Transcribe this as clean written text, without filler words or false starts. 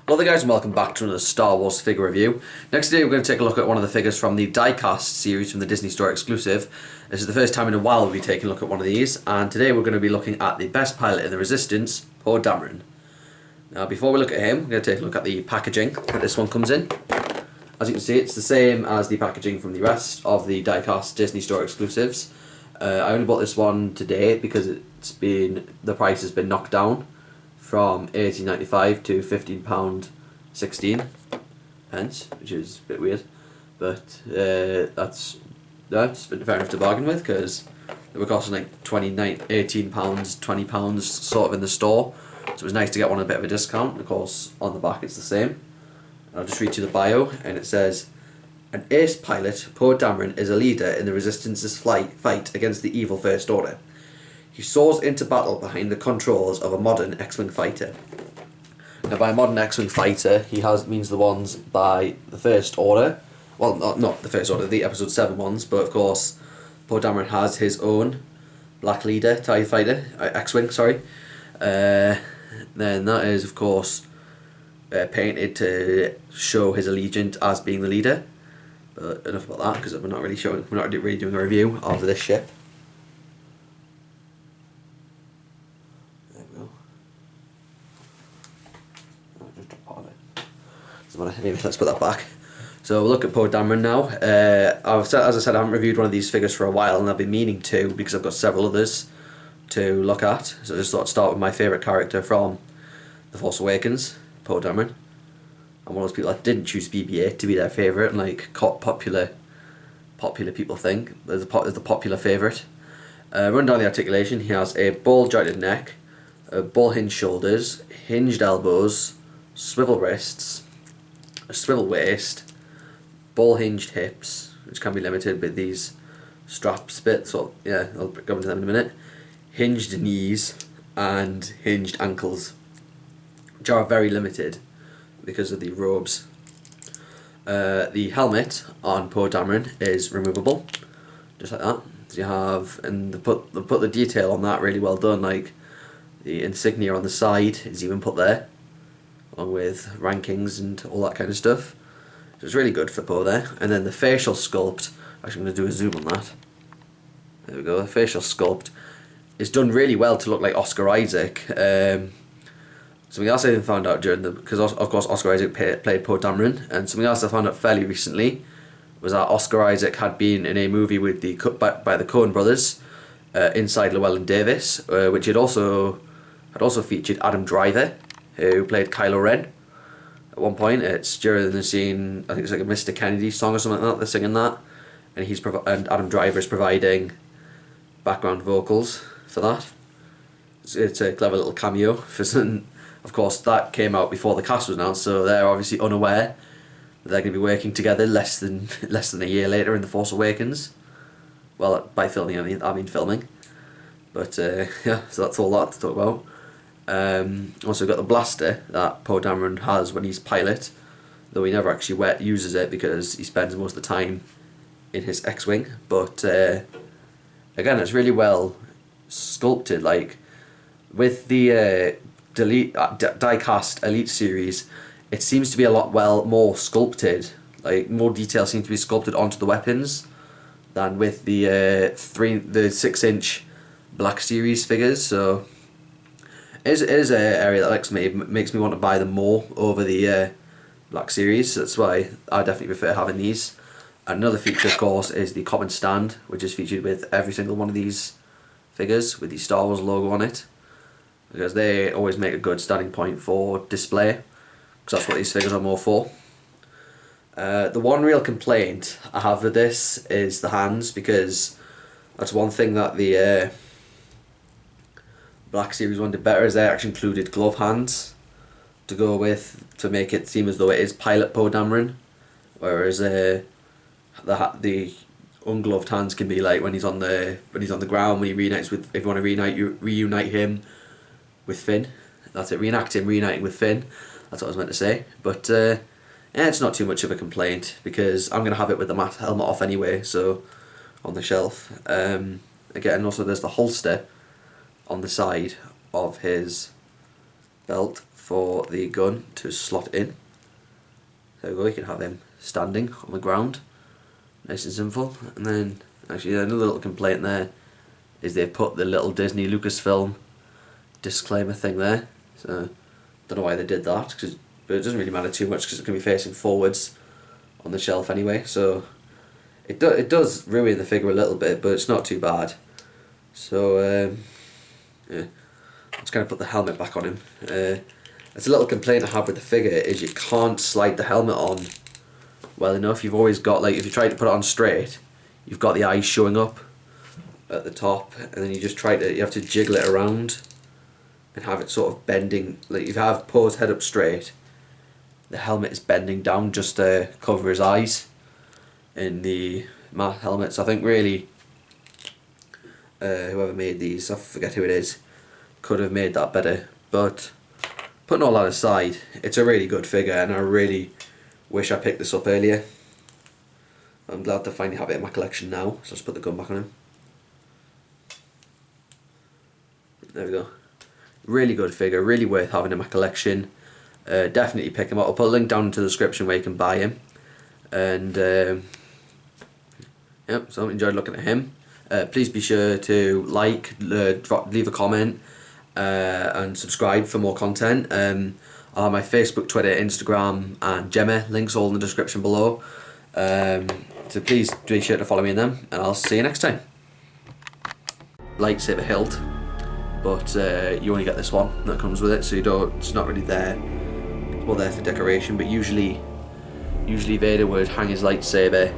Hello there guys and welcome back to another Star Wars figure review. Next today we're going to take a look at one of the figures from the die-cast series from the Disney Store exclusive. This is the first time in a while we'll be taking a look at one of these, and today we're going to be looking at the best pilot in the Resistance, Poe Dameron. Now before we look at him, we're going to take a look at the packaging that this one comes in. As you can see, it's the same as the packaging from the rest of the die-cast Disney Store exclusives. I only bought this one today because the price has been knocked down from £18.95 to £15.16, which is a bit weird, but that's fair enough to bargain with because they were costing like £18, £20 sort of in the store, so it was nice to get one at a bit of a discount. Of course, on the back it's the same. I'll just read you the bio, and it says, "An ace pilot, Poe Dameron is a leader in the Resistance's fight against the evil First Order. He soars into battle behind the controls of a modern X-Wing fighter." Now by modern X-Wing fighter, he means the ones by the First Order. Well, not the First Order, the Episode 7 ones, but of course Poe Dameron has his own Black Leader TIE fighter, X-Wing, sorry. Then that is of course painted to show his allegiance as being the leader. But enough about that, because we're not really doing a review of this ship. There we go. Just drop part of it. Anyway, let's put that back. So we'll look at Poe Dameron now. As I said, I haven't reviewed one of these figures for a while, and I've been meaning to because I've got several others to look at. So I just thought I'd start with my favourite character from The Force Awakens, Poe Dameron. I'm one of those people that didn't choose BB-8 to be their favourite, and like popular people think there's the popular favourite. Run down the articulation. He has a ball jointed neck, ball hinged shoulders, hinged elbows, swivel wrists, a swivel waist, ball hinged hips, which can be limited with these straps bit. So yeah, I'll go into them in a minute. Hinged knees and hinged ankles, which are very limited because of the robes. The helmet on Poe Dameron is removable, just like that. So you have, and they put the detail on that really well done. Like the insignia on the side is even put there, along with rankings and all that kind of stuff. So it's really good for Poe there. And then the facial sculpt. Actually, I'm going to do a zoom on that. There we go. The facial sculpt is done really well to look like Oscar Isaac. Something else I found out because of course Oscar Isaac played Poe Dameron, and something else I found out fairly recently was that Oscar Isaac had been in a movie with by the Coen brothers, Inside Llewellyn Davis, which had also featured Adam Driver, who played Kylo Ren. At one point, it's during the scene, I think it's like a Mr. Kennedy song or something like that. They're singing that, and and Adam Driver is providing background vocals for that. It's a clever little cameo for some. Of course, that came out before the cast was announced, so they're obviously unaware that they're going to be working together less than a year later in The Force Awakens. Well, by filming, I mean filming. But yeah, so that's all that to talk about. Also got the blaster that Poe Dameron has when he's pilot, though he never actually uses it because he spends most of the time in his X-Wing. But again, it's really well sculpted. Like with the die-cast Elite series, it seems to be a lot more sculpted. Like more detail seems to be sculpted onto the weapons than with the 6-inch Black Series figures. So it is an area that makes me want to buy them more over the Black Series. So that's why I definitely prefer having these. Another feature, of course, is the common stand, which is featured with every single one of these figures with the Star Wars logo on it, because they always make a good starting point for display, because that's what these figures are more for. The one real complaint I have with this is the hands, because that's one thing that the Black Series one did better, is they actually included glove hands to go with, to make it seem as though it is pilot Poe Dameron, whereas the ungloved hands can be like when he's on the ground, when he reunites with, if you want to reunite him with Finn. That's it, reuniting with Finn. That's what I was meant to say. But yeah, it's not too much of a complaint because I'm going to have it with the helmet off anyway, so on the shelf. Again, also there's the holster on the side of his belt for the gun to slot in. There we go, you can have him standing on the ground, nice and simple. And then actually another little complaint there is they put the little Disney Lucasfilm disclaimer thing there, so don't know why they did that, but it doesn't really matter too much because it can be facing forwards on the shelf anyway, so it does ruin the figure a little bit, but it's not too bad. So yeah, let's kind of put the helmet back on him. It's a little complaint I have with the figure is you can't slide the helmet on well enough. You've always got, like, if you try to put it on straight, you've got the eyes showing up at the top, and then you have to jiggle it around and have it sort of bending. Like, if you have Poe's head up straight, the helmet is bending down just to cover his eyes in the matte helmet. So I think really whoever made these, I forget who it is, could have made that better. But putting all that aside, it's a really good figure, and I really wish I picked this up earlier. I'm glad to finally have it in my collection now, so let's put the gun back on him. There we go. Really good figure, really worth having in my collection. Definitely pick him up. I'll put a link down into the description where you can buy him. And yep, so I enjoyed looking at him. Please be sure to like, leave a comment, and subscribe for more content. I'll have my Facebook, Twitter, Instagram and Gemma links all in the description below. So please be sure to follow me in them, and I'll see you next time. Lightsaber hilt, but you only get this one that comes with it, so it's not really there. It's more there for decoration, but usually Vader would hang his lightsaber